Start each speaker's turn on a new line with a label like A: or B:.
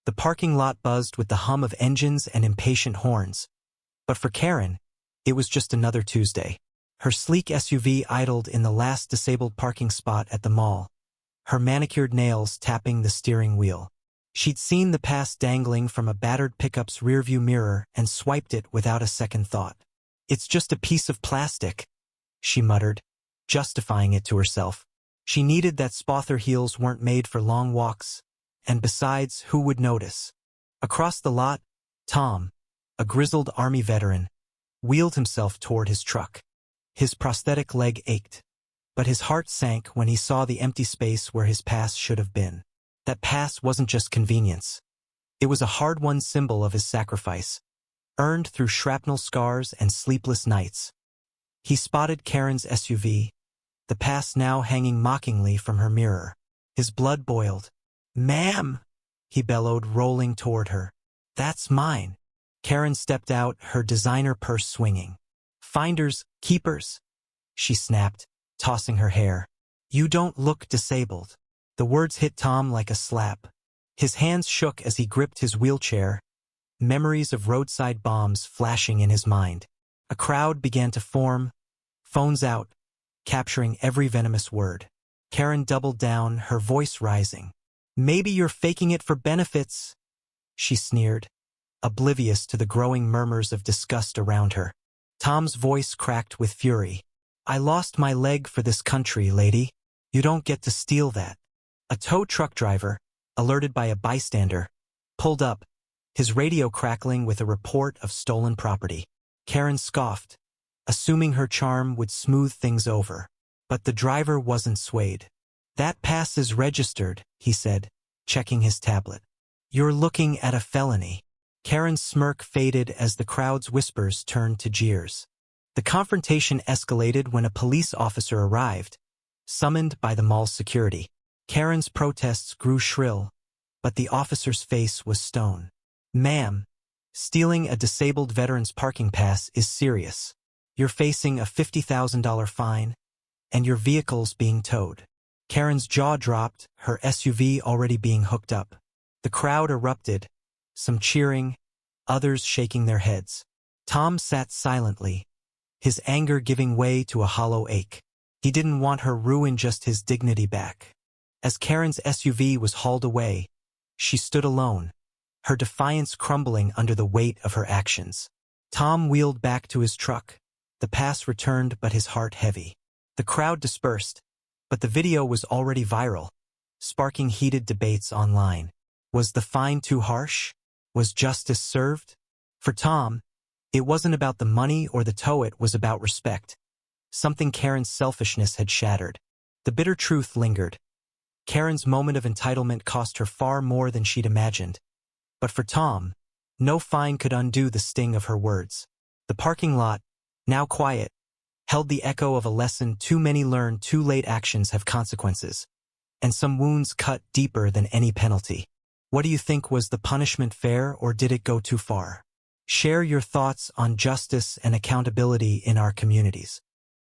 A: The parking lot buzzed with the hum of engines and impatient horns. But for Karen, it was just another Tuesday. Her sleek SUV idled in the last disabled parking spot at the mall, her manicured nails tapping the steering wheel. She'd seen the pass dangling from a battered pickup's rearview mirror and swiped it without a second thought. "It's just a piece of plastic," she muttered, justifying it to herself. She needed that Spother heels weren't made for long walks, and besides, who would notice? Across the lot, Tom, a grizzled Army veteran, wheeled himself toward his truck. His prosthetic leg ached, but his heart sank when he saw the empty space where his pass should have been. That pass wasn't just convenience. It was a hard-won symbol of his sacrifice, earned through shrapnel scars and sleepless nights. He spotted Karen's SUV, the pass now hanging mockingly from her mirror. His blood boiled. "Ma'am," he bellowed, rolling toward her. "That's mine." Karen stepped out, her designer purse swinging. "Finders, keepers," she snapped, tossing her hair. "You don't look disabled." The words hit Tom like a slap. His hands shook as he gripped his wheelchair, memories of roadside bombs flashing in his mind. A crowd began to form, phones out, capturing every venomous word. Karen doubled down, her voice rising. "Maybe you're faking it for benefits," she sneered, oblivious to the growing murmurs of disgust around her. Tom's voice cracked with fury. "I lost my leg for this country, lady. You don't get to steal that." A tow truck driver, alerted by a bystander, pulled up, his radio crackling with a report of stolen property. Karen scoffed, assuming her charm would smooth things over. But the driver wasn't swayed. "That pass is registered," he said, checking his tablet. "You're looking at a felony." Karen's smirk faded as the crowd's whispers turned to jeers. The confrontation escalated when a police officer arrived, summoned by the mall's security. Karen's protests grew shrill, but the officer's face was stone. "Ma'am, stealing a disabled veteran's parking pass is serious. You're facing a $50,000 fine, and your vehicle's being towed." Karen's jaw dropped, her SUV already being hooked up. The crowd erupted, some cheering, others shaking their heads. Tom sat silently, his anger giving way to a hollow ache. He didn't want her ruin, just his dignity back. As Karen's SUV was hauled away, she stood alone, her defiance crumbling under the weight of her actions. Tom wheeled back to his truck, the pass returned but his heart heavy. The crowd dispersed, but the video was already viral, sparking heated debates online. Was the fine too harsh? Was justice served? For Tom, it wasn't about the money or the tow, it was about respect. Something Karen's selfishness had shattered. The bitter truth lingered. Karen's moment of entitlement cost her far more than she'd imagined. But for Tom, no fine could undo the sting of her words. The parking lot, now quiet, held the echo of a lesson too many learn: too late actions have consequences, and some wounds cut deeper than any penalty. What do you think? Was the punishment fair, or did it go too far? Share your thoughts on justice and accountability in our communities.